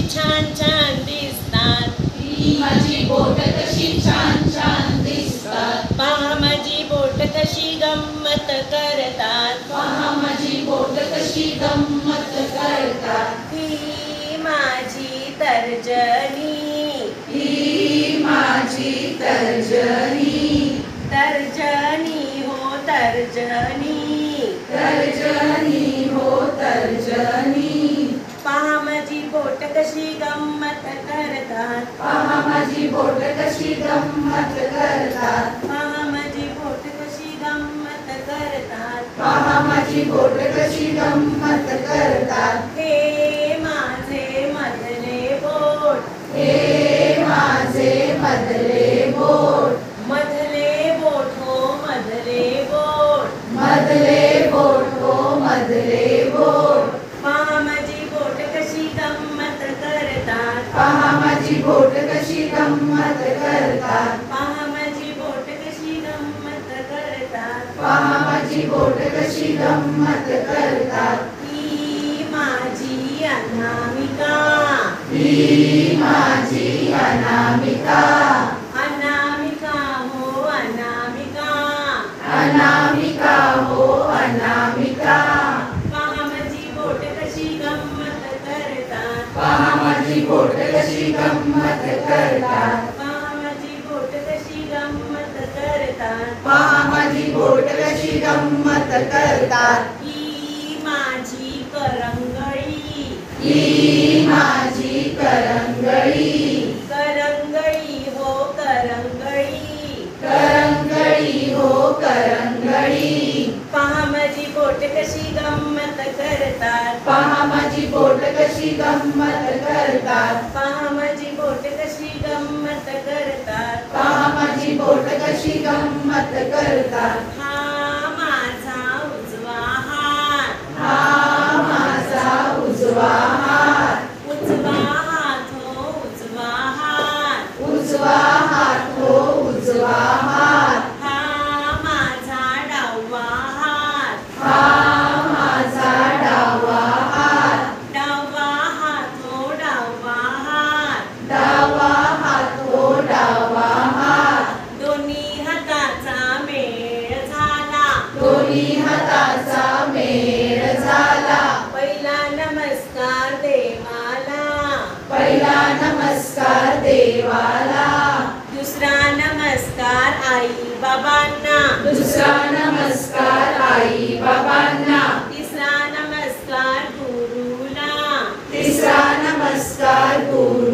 छान छान दिसतात, ही माझी बोट कशी छान छान दिसतात. पहा माझी बोट कशी गंमत करतात, पहा माझी बोट कशी गंमत करतात. ही माझी तर्जनी, ही माझी तर्जनी, तर्जनी हो तर्जनी, तर्जनी हो तर्जनी. पहा माझी बोट कशी गंमत करतात, पहा माझी बोट कशी गंमत करतात. पहा माझी बोट कशी गंमत करतात, पहा माझी बोट कशी गंमत करतात. हे माझे मधले बोट, हे माझे मधले बोट, मधले बोट हो मधले बोट, मधले बोट हो मधले बोट. पहा माझी बोट कशी गंमत करतात, पहा माझी बोट कशी गंमत करतात. पहा माझी बोट कशी गंमत करतात, पहा माझी बोट कशी गंमत करतात. ही माझी अनामिका, ही माझी अनामिका, अनामिका हो अनामिका, अनामिका हो अनामिका. पहा माझी बोट कशी गंमत करतात, पहा माझी बोट कशी गंमत करतात. पहा माझी बोट कशी गंमत करतात, पहा माझी बोट कशी गंमत करतात. ही माझी करंगळी, ही माझी करंगळी, करंगळी हो करंगळी, करंगळी हो करंगळी. पहा माझी बोट कशी गंमत करतात, पहा माझी बोट कशी गंमत करतात. पहा माझी बोट कशी गंमत करतात, पहा माझी बोट कशी गंमत करतात. हा माझा उजवा हात, हा माझा उजवा हात, उजवा हात हो उजवा हात, उजवा हात हो उजवा हात. हा माझा डावा हात, हा माझा डावा हात, डावा हात हो डावा हात, डावा हात हो डावा हात. दोन्ही हाताचा मेळ झाला, दोन्ही हाताचा मेळ झाला. पहिला नमस्कार देवाला, पहिला नमस्कार देवाला, दुसरा नमस्कार आई बाबांना, दुसरा नमस्कार आई बाबांना, तिसरा नमस्कार गुरुला, तिसरा नमस्कार गुरुला.